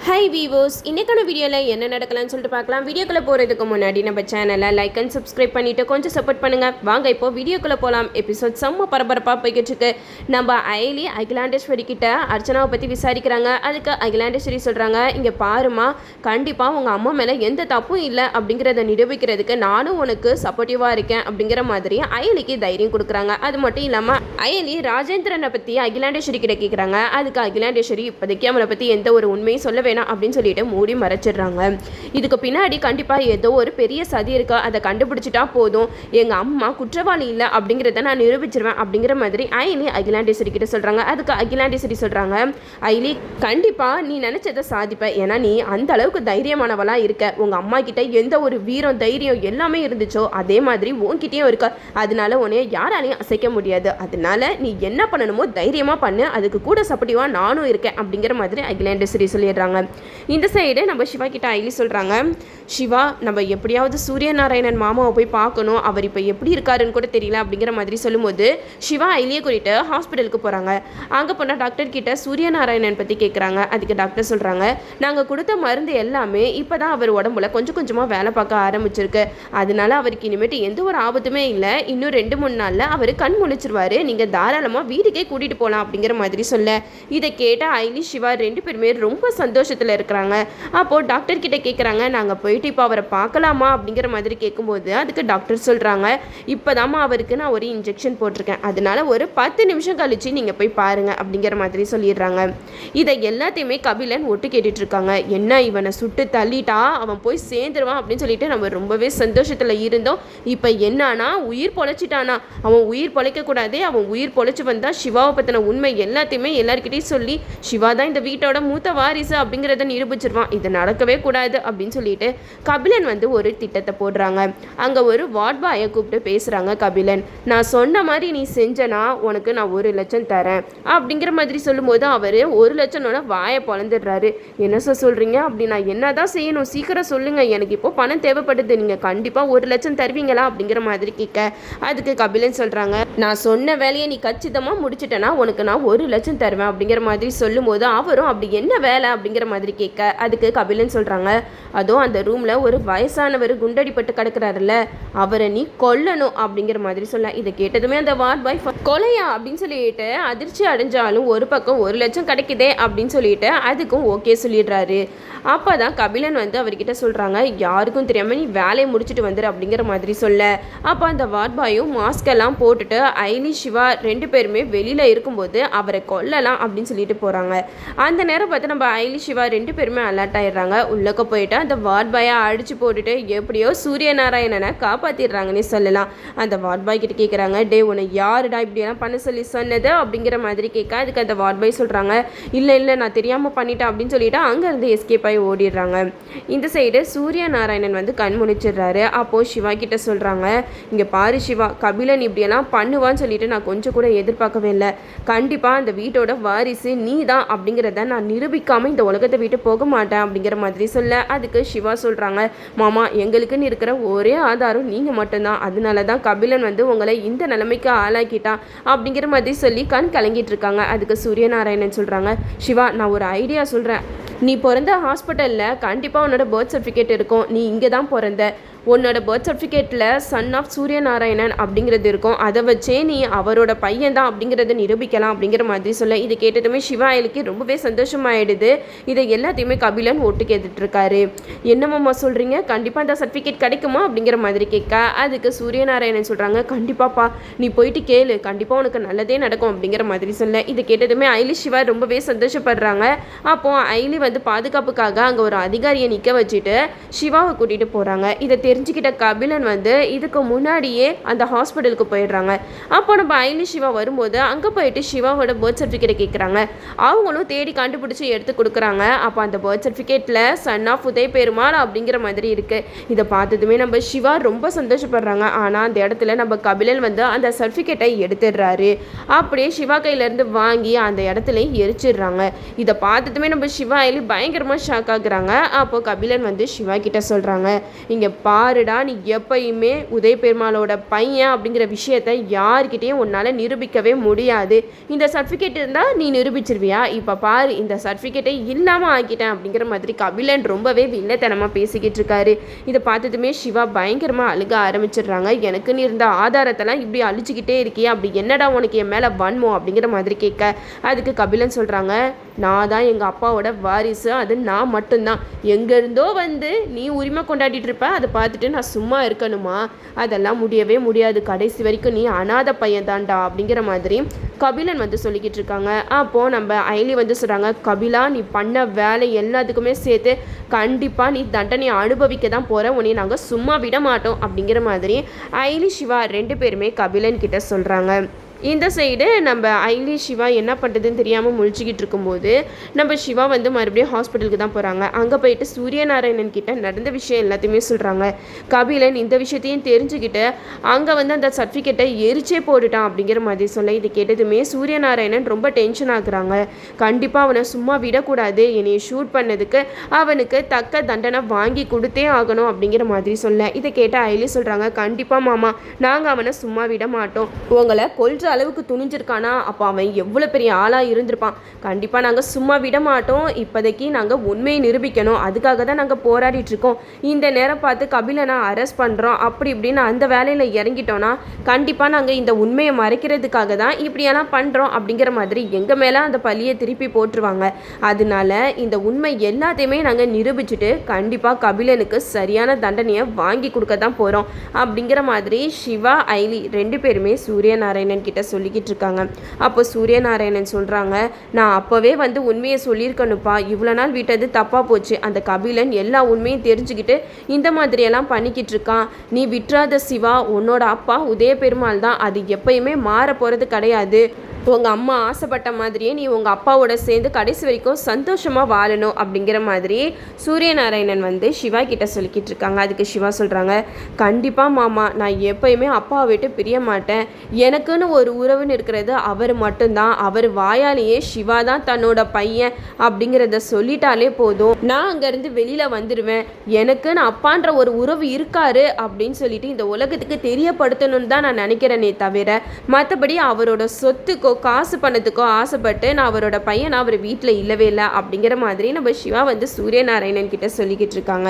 High வீவோஸ், இன்றைக்கான வீடியோவில் என்ன நடக்கலாம்னு சொல்லிட்டு பார்க்கலாம். வீடியோக்குள்ளே போகிறதுக்கு முன்னாடி நம்ம சேனலை லைக் அண்ட் சப்ஸ்கிரைப் பண்ணிவிட்டு கொஞ்சம் சப்போர்ட் பண்ணுங்கள். வாங்க இப்போ வீடியோக்குள்ளே போகலாம். எபிசோட் செம்ம பரபரப்பாக போய்கிட்டு இருக்கு. நம்ம அயலி அகிலாண்டேஸ்வரி கிட்ட அர்ச்சனாவை பற்றி விசாரிக்கிறாங்க. அதுக்கு அகிலாண்டேஸ்வரி சொல்கிறாங்க, இங்கே பாருமா, கண்டிப்பாக உங்கள் அம்மா மேலே எந்த தப்பும் இல்லை அப்படிங்கிறத நிரூபிக்கிறதுக்கு நானும் உனக்கு சப்போர்ட்டிவாக இருக்கேன் அப்படிங்கிற மாதிரி அயலிக்கு தைரியம் கொடுக்குறாங்க. அது மட்டும் இல்லாமல் அயலி ராஜேந்திரனை பற்றி அகிலாண்டேஸ்வரி கிட்ட கேட்குறாங்க. அதுக்கு அகிலாண்டேஸ்வரி இப்போதைக்கு அவனை பற்றி எந்த ஒரு உண்மையும் சொல்ல வேணாம் அப்படின்னு சொல்லிட்டு மூடி மறைச்சிடுறாங்க. இதுக்கு பின்னாடி கண்டிப்பாக ஏதோ ஒரு பெரிய சதி இருக்கா, அதை கண்டுபிடிச்சிட்டா போதும், எங்கள் அம்மா குற்றவாளி இல்லை அப்படிங்கிறத நான் நிரூபிச்சிருவேன் அப்படிங்கிற மாதிரி அயலி அகிலாண்டேஸ்வரி கிட்ட சொல்கிறாங்க. அதுக்கு அகிலாண்டேஸ்வரி சொல்கிறாங்க, அயலி கண்டிப்பாக நீ நினச்சதை சாதிப்ப, ஏன்னா நீ அந்த அளவுக்கு தைரியமானவளாக இருக்க. உங்கள் அம்மா கிட்ட எந்த ஒரு வீரம் தைரியம் எல்லாமே இருந்துச்சோ அதே மாதிரி உன்கிட்டயும் இருக்க. அதனால உன்னைய யாராலையும் அசைக்க முடியாது. அதனால நீ என்ன பண்ணணுமோ தைரியமாக பண்ணு, அதுக்கு கூட சப்போர்ட்டிவாக நானும் இருக்கேன் அப்படிங்கிற மாதிரி அகிலாண்டேஸ்வரி சொல்லிடுறாங்க. இந்த சைடு நம்ம சிவா கிட்ட அயலி சொல்கிறாங்க, சிவா நம்ம எப்படியாவது சூரியநாராயணன் மாமாவை போய் பார்க்கணும், அவர் இப்போ எப்படி இருக்காருன்னு கூட தெரியல அப்படிங்கிற மாதிரி சொல்லும்போது சிவா அயலியை கூட்டிட்டு ஹாஸ்பிட்டலுக்கு போகிறாங்க. அங்கே போனால் டாக்டர் கிட்ட சூரியநாராயணன் பற்றி கேட்குறாங்க. அதுக்கு டாக்டர் சொல்கிறாங்க, நாங்கள் கொடுத்த மருந்து எல்லாமே இப்போ தான் அவர் உடம்புல கொஞ்சம் கொஞ்சமாக வேலை பார்க்க ஆரம்பிச்சிருக்கு. அதனால அவருக்கு இனிமேட்டு எந்த ஒரு ஆபத்துமே இல்லை. இன்னும் 2-3 நாளில் அவர் கண் முழிச்சிருவார். நீங்கள் தாராளமாக வீட்டுக்கே கூட்டிகிட்டு போகலாம் அப்படிங்கிற மாதிரி சொல்ல, இதை கேட்ட அயலி சிவா 2 பேருமே ரொம்ப சந்தோஷத்தில் இருக்கிறாங்க. அப்போது டாக்டர் கிட்ட கேட்குறாங்க, நாங்கள் போயிட்டு இப்போ அவரை பார்க்கலாமா அப்படிங்கிற மாதிரி கேட்கும்போது அதுக்கு டாக்டர் சொல்கிறாங்க, இப்போதாம்மா அவருக்கு நான் ஒரு இன்ஜெக்ஷன் போட்டிருக்கேன், அதனால ஒரு 10 நிமிஷம் கழிச்சு நீங்கள் போய் பாருங்கள் அப்படிங்கிற மாதிரி சொல்லிடுறாங்க. இதை எல்லாத்தையுமே கபிலன் ஒட்டு கேட்டுட்டு இருக்காங்க. என்ன இவனை சுட்டு தள்ளிட்டா அவன் போய் சேர்ந்துருவான் அப்படின்னு சொல்லிட்டு நம்ம ரொம்பவே சந்தோஷத்தில் இருந்தோம். இப்போ என்னன்னா உயிர் பொழைச்சிட்டானா, அவன் உயிர் பொழைக்கக்கூடாது, அவன் உயிர் பொழைச்சி வந்தால் சிவாவை பற்றின உண்மை எல்லாத்தையுமே எல்லாருக்கிட்டையும் சொல்லி சிவா தான் இந்த வீட்டோட மூத்த வாரிசு அப்படிங்கிறத நிரூபிச்சிருவான். இது நடக்கவே கூடாது அப்படின்னு சொல்லிட்டு கபிலன் ஒரு திட்டத்தை போடுறாங்க. அங்கே ஒரு வார்ட் பாயை கூப்பிட்டு பேசுகிறாங்க. கபிலன், நான் சொன்ன மாதிரி நீ செஞ்சனா உனக்கு நான் 1 லட்சம் தரேன் அப்படிங்கிற மாதிரி சொல்லும்போது அவர் 1 லட்சம்னோட வாயை பொழந்துடுறாரு. என்ன சார் சொல்கிறீங்க, அப்படி நான் என்ன தான் செய்யணும், சீக்கிரம் சொல்லுங்கள், எனக்கு இப்போ பணம் தேவைப்படுது, நீங்கள் கண்டிப்பாக 1 லட்சம் தருவீங்களா அப்படிங்கிற மாதிரி கேட்க, அதுக்கு கபிலன் சொல்கிறாங்க, நான் சொன்ன வேலையை நீ கச்சிதமாக முடிச்சிட்டேன்னா உனக்கு நான் 1 லட்சம் தருவேன் அப்படிங்கிற மாதிரி சொல்லும்போது அவரும் அப்படி என்ன வேலை அப்படிங்கிற மாதிரி கேட்க, அதுக்கு கபிலன் சொல்கிறாங்க, அதுவும் அந்த ரூமில் ஒரு வயசானவர் குண்டடிப்பட்டு கிடக்கிறாருல்ல, அவரை நீ கொல்லணும் அப்படிங்கிற மாதிரி சொல்ல, இதை கேட்டதுமே அந்த வார்ட் பாய் கொலையா அப்படின்னு சொல்லிட்டு அதிர்ச்சி அடைஞ்சாலும் ஒரு பக்கம் 1 லட்சம் கிடைக்குதே அப்படின்னு சொல்லிட்டு அதுக்கும் ஓகே சொல்லிடுறாரு. அப்போ தான் கபிலன் அவர்கிட்ட சொல்கிறாங்க, யாருக்கும் தெரியாமல் நீ வேலையை முடிச்சுட்டு வந்துரு அப்படிங்கிற மாதிரி சொல்ல, அப்போ அந்த வார்ட் பாயும் மாஸ்கெல்லாம் போட்டுட்டு அயலி சிவா 2 பேருமே வெளியில் இருக்கும்போது அவரை கொல்லலாம் அப்படின்னு சொல்லிட்டு போகிறாங்க. அந்த நேரம் பார்த்து நம்ம அயலி சிவா 2 பேருமே அலர்ட் ஆயிடுறாங்க. உள்ளக்க போயிட்டு அந்த வார்ட் பாயை அடிச்சு போட்டுட்டு எப்படியோ சூரியநாராயணனை காப்பாற்றிடுறாங்கன்னு சொல்லலாம். அந்த வார்ட் பாய் கிட்ட கேட்குறாங்க, டே உன்னை யாருடா இப்படியெல்லாம் பண்ண சொல்லி சொன்னது அப்படிங்கிற மாதிரி கேட்க, அதுக்கு அந்த வார்ட் பாய் சொல்கிறாங்க, இல்லை நான் தெரியாமல் பண்ணிட்டேன் அப்படின்னு சொல்லிட்டு அங்கேருந்து எஸ்கேப் ஆகி ஓடிடுறாங்க. இந்த சைடு சூரியநாராயணன் கண் முழிச்சிடுறாரு. அப்போது சிவா கிட்ட சொல்கிறாங்க, இங்கே பாரு சிவா, கபிலன் இப்படியெல்லாம் பண்ணுவான்னு சொல்லிட்டு நான் கொஞ்சம் கூட எதிர்பார்க்கவே இல்லை. கண்டிப்பாக அந்த வீட்டோட வாரிசு நீ தான் அப்படிங்கிறத நான் நிரூபிக்காமல் இந்த உலகத்தை விட்டு போக மாட்டேன் அப்படிங்கிற மாதிரி சொல்ல, அதுக்கு சிவா சொல்கிறாங்க, மாமா எங்களுக்குன்னு இருக்கிற ஒரே ஆதாரம் நீங்கள் மட்டும்தான், அதனால தான் கபிலன் உங்களை இந்த நிலைமைக்கு ஆளாக்கிட்டான் அப்படிங்கிற மாதிரி சொல்லி கண் கலங்கிட்டு இருக்காங்க. அதுக்கு சூரியநாராயணன் சொல்கிறாங்க, சிவா நான் ஒரு ஐடியா சொல்கிறேன், நீ பிறந்த ஹாஸ்பிட்டலில் கண்டிப்பாக உன்னோட பர்த் சர்டிஃபிகேட் இருக்கும், நீ இங்கே தான் பிறந்த, உன்னோட பர்த் சர்டிஃபிகேட்டில் சன் ஆஃப் சூரியநாராயணன் அப்படிங்கிறது இருக்கும், அதை வச்சே நீ அவரோட பையன் தான் அப்படிங்கிறத நிரூபிக்கலாம் அப்படிங்கிற மாதிரி சொல்ல, இது கேட்டதுமே சிவா அயலிக்கு ரொம்பவே சந்தோஷமாயிடுது. இதை எல்லாத்தையுமே கபிலன் ஒட்டு கேட்டுட்ருக்காரு. என்னம்மா சொல்கிறீங்க, கண்டிப்பாக அந்த சர்டிஃபிகேட் கிடைக்குமா அப்படிங்கிற மாதிரி கேட்க, அதுக்கு சூரியநாராயணன் சொல்கிறாங்க, கண்டிப்பாப்பா நீ போயிட்டு கேளு, கண்டிப்பாக உனக்கு நல்லதே நடக்கும் அப்படிங்கிற மாதிரி சொல்ல, இதை கேட்டதுமே அயலி சிவா ரொம்பவே சந்தோஷப்படுறாங்க. அப்போது அயலி பாதுகாப்புக்காக அங்கே ஒரு அதிகாரியை நிற்க வச்சுட்டு சிவாவை கூட்டிகிட்டு போகிறாங்க. இதை தெரிஞ்சுக்கிட்ட கபிலன் இதுக்கு முன்னாடியே அந்த ஹாஸ்பிட்டலுக்கு போயிடுறாங்க. அப்போ நம்ம அயலி சிவா வரும்போது அங்கே போயிட்டு சிவாவோட பர்த் சர்டிஃபிகேட்டை கேட்குறாங்க. அவங்களும் தேடி கண்டுபிடிச்சி எடுத்து கொடுக்குறாங்க. அப்போ அந்த பர்த் சர்டிஃபிகேட்டில் சன் ஆஃப் உதய பெருமாள் அப்படிங்கிற மாதிரி இருக்குது. இதை பார்த்ததுமே நம்ம சிவா ரொம்ப சந்தோஷப்படுறாங்க. ஆனால் அந்த இடத்துல நம்ம கபிலன் அந்த சர்டிஃபிகேட்டை எடுத்துடுறாரு. அப்படியே சிவா கையிலேருந்து வாங்கி அந்த இடத்துல எரிச்சிடுறாங்க. இதை பார்த்ததுமே நம்ம சிவா அயலி அயலி பயங்கரமாக ஷாக் ஆகுறாங்க. அப்போது கபிலன் வந்து சிவா கிட்ட சொல்கிறாங்க, இங்கே பாருடா, நீ எப்பயுமே உதய பெருமாளோட பையன் அப்படிங்கிற விஷயத்த யார்கிட்டையும் உன்னால் நிரூபிக்கவே முடியாது. இந்த சர்டிஃபிகேட் இருந்தால் நீ நிரூபிச்சிருவியா? இப்போ பாரு, இந்த சர்டிஃபிகேட்டை இல்லாமல் ஆக்கிட்டேன் அப்படிங்கிற மாதிரி கபிலன் ரொம்பவே வில்லத்தனமாக பேசிக்கிட்டு இருக்காரு. இதை பார்த்ததுமே சிவா பயங்கரமாக அழுக ஆரம்பிச்சிடுறாங்க. எனக்குன்னு இருந்த ஆதாரத்தெல்லாம் இப்படி அழிச்சிக்கிட்டே இருக்கியா, அப்படி என்னடா உனக்கு என் மேலே வன்மோ அப்படிங்கிற மாதிரி கேட்க, அதுக்கு கபிலன் சொல்கிறாங்க, நான் தான் எங்கள் அப்பாவோட வாரிசு, அது நான் மட்டும்தான். எங்கேருந்தோ வந்து நீ உரிமை கொண்டாடிட்டு இருப்ப, அதை பார்த்துட்டு நான் சும்மா இருக்கணுமா? அதெல்லாம் முடியவே முடியாது. கடைசி வரைக்கும் நீ அனாதை பையன் தான்டா அப்படிங்கிற மாதிரி கபிலன் வந்து சொல்லிக்கிட்டு இருக்காங்க. அப்போது நம்ம அயலி வந்து சொல்கிறாங்க, கபிலா, நீ பண்ண வேலை எல்லாத்துக்குமே சேர்த்து கண்டிப்பாக நீ தண்டனை அனுபவிக்க தான் போகிற, உன்னை நாங்கள் சும்மா விட மாட்டோம் அப்படிங்கிற மாதிரி அயலி சிவா 2 பேருமே கபிலன் கிட்ட சொல்கிறாங்க. இந்த சைடு நம்ம அயலி சிவா என்ன பண்ணுறதுன்னு தெரியாமல் முழிச்சிக்கிட்டு இருக்கும்போது நம்ம சிவா வந்து மறுபடியும் ஹாஸ்பிட்டலுக்கு தான் போகிறாங்க. அங்கே போயிட்டு சூரியநாராயணன் கிட்ட நடந்த விஷயம் எல்லாத்தையுமே சொல்கிறாங்க. கபிலன் இந்த விஷயத்தையும் தெரிஞ்சுக்கிட்டு அங்கே வந்து அந்த சர்டிஃபிகேட்டை எரிச்சே போட்டுட்டான் அப்படிங்கிற மாதிரி சொல்ல, இதை கேட்டதுமே சூரியநாராயணன் ரொம்ப டென்ஷன் ஆகுறாங்க. கண்டிப்பாக அவனை சும்மா விடக்கூடாது, என்னையை ஷூட் பண்ணதுக்கு அவனுக்கு தக்க தண்டனை வாங்கி கொடுத்தே ஆகணும் அப்படிங்கிற மாதிரி சொல்ல, இதை கேட்ட அயலி சொல்கிறாங்க, கண்டிப்பாக மாமா, நாங்கள் அவனை சும்மா விட மாட்டோம். உங்களை கொல்ற அளவுக்கு துணிஞ்சிருக்கானா, அப்போ அவன் எவ்வளோ பெரிய ஆளாக இருந்திருப்பான். கண்டிப்பாக நாங்கள் சும்மா விட மாட்டோம். இப்போதைக்கு நாங்கள் உண்மையை நிரூபிக்கணும், அதுக்காக தான் நாங்கள் போராடிட்டு இருக்கோம். இந்த நேரம் பார்த்து கபிலனை அரெஸ்ட் பண்ணுறோம் அப்படி இப்படின்னு அந்த வேலையில் இறங்கிட்டோன்னா கண்டிப்பாக நாங்கள் இந்த உண்மையை மறைக்கிறதுக்காக தான் இப்படியெல்லாம் பண்ணுறோம் அப்படிங்கிற மாதிரி எங்கள் மேலே அந்த பழியை திருப்பி போட்டுருவாங்க. அதனால இந்த உண்மை எல்லாத்தையுமே நாங்கள் நிரூபிச்சுட்டு கண்டிப்பாக கபிலனுக்கு சரியான தண்டனையை வாங்கி கொடுக்க தான் போகிறோம் அப்படிங்கிற மாதிரி சிவா அயலி 2 பேருமே சூரியநாராயணன் கிட்ட சொல்லிக்கிட்டு இருக்காங்க. அப்போ சூரியநாராயணன் சொல்கிறாங்க, நான் அப்போவே வந்து உண்மையை சொல்லியிருக்கணுப்பா, இவ்வளோ நாள் விட்டது தப்பாக போச்சு. அந்த கபிலன் எல்லா உண்மையும் தெரிஞ்சுக்கிட்டு இந்த மாதிரியெல்லாம் பண்ணிக்கிட்டு இருக்கான். நீ விட்டுறாத சிவா, உன்னோட அப்பா உதய பெருமாள் தான், அது எப்பயுமே மாற போகிறது கிடையாது. உங்கள் அம்மா ஆசைப்பட்ட மாதிரியே நீ உங்கள் அப்பாவோட சேர்ந்து கடைசி வரைக்கும் சந்தோஷமாக வாழணும் அப்படிங்கிற மாதிரி சூரியநாராயணன் வந்து சிவா கிட்ட சொல்லிக்கிட்டு இருக்காங்க. அதுக்கு சிவா சொல்கிறாங்க, கண்டிப்பாக மாமா, நான் எப்பயுமே அப்பாவை விட்டு பிரிய மாட்டேன். எனக்குன்னு ஒரு உறவுன்னு இருக்கிறது அவர் மட்டும்தான். அவர் வாயாலேயே சிவா தான் தன்னோட பையன் அப்படிங்கிறத சொல்லிட்டாலே போதும், நான் அங்கேருந்து வெளியில் வந்துடுவேன். எனக்குன்னு அப்பான்ற ஒரு உறவு இருக்காரு அப்படின்னு சொல்லிட்டு இந்த உலகத்துக்கு தெரியப்படுத்தணும்னு தான் நான் நினைக்கிறேனே தவிர மற்றபடி அவரோட சொத்துக்கோ காசு பணத்துக்கோ ஆசைப்பட்டு நான் அவரோட பையன் அவர் வீட்டில் இல்லவே இல்லை அப்படிங்கிற மாதிரி நம்ம சிவா வந்து சூரியநாராயணன் கிட்ட சொல்லிக்கிட்டு இருக்காங்க.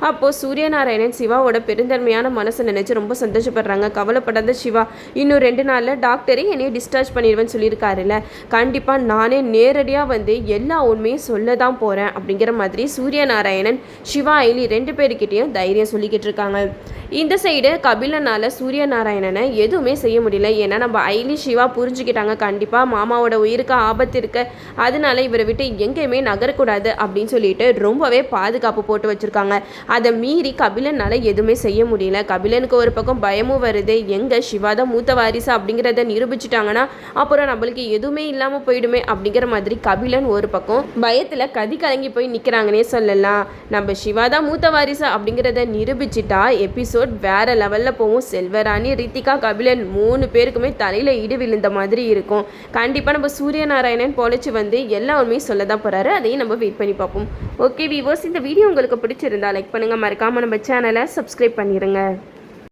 அப்போது சூரியநாராயணன் சிவாவோட பெருந்தன்மையான மனசை நினச்சி ரொம்ப சந்தோஷப்படுறாங்க. கவலைப்படாத சிவா, இன்னும் 2 நாளில் டாக்டரே என்னையை டிஸ்சார்ஜ் பண்ணிடுவேன்னு சொல்லியிருக்காருல்ல, கண்டிப்பாக நானே நேரடியாக வந்து எல்லா உண்மையும் சொல்ல தான் போகிறேன் அப்படிங்கிற மாதிரி சூரியநாராயணன் சிவா அயலி 2 பேருக்கிட்டையும் தைரியம் சொல்லிக்கிட்டு இருக்காங்க. இந்த சைடு கபிலனால் சூரியநாராயணனை எதுவுமே செய்ய முடியல. ஏன்னா நம்ம அயலி சிவா புரிஞ்சுக்கிட்டாங்க, கண்டிப்பாக மாமாவோட உயிருக்கு ஆபத்து இருக்கு, அதனால இவரை விட்டு எங்கேயுமே நகரக்கூடாது அப்படின்னு சொல்லிட்டு ரொம்பவே பாதுகாப்பு போட்டு வச்சுருக்காங்க. அதை மீறி கபிலனால் எதுவுமே செய்ய முடியல. கபிலனுக்கு ஒரு பக்கம் பயமும் வருது, எங்கே சிவாதான் மூத்த வாரிசு அப்படிங்கிறத நிரூபிச்சிட்டாங்கன்னா அப்புறம் நம்மளுக்கு எதுவுமே இல்லாமல் போயிடுமே அப்படிங்கிற மாதிரி கபிலன் ஒரு பக்கம் பயத்தில் கதி கலங்கி போய் நிற்கிறாங்கன்னே சொல்லலாம். நம்ம சிவாதான் மூத்த வாரிசு அப்படிங்கிறத நிரூபிச்சிட்டா எபிசோட் வேற லெவலில் போகும். செல்வராணி, ரித்திகா, கபிலன் 3 பேருக்குமே தலையில் இடி விழுந்த மாதிரி இருக்கும். கண்டிப்பாக நம்ம சூரியநாராயணன் பொழைச்சி வந்து எல்லா உண்மையும் சொல்ல தான் போகிறாரு. அதையும் நம்ம வெயிட் பண்ணி பார்ப்போம். ஓகே வீவர்ஸ், இந்த வீடியோ உங்களுக்கு பிடிச்சிருந்தா லைக் பண்ணுங்கள், மறக்காமல் நம்ம சேனலை சப்ஸ்கிரைப் பண்ணிடுங்க.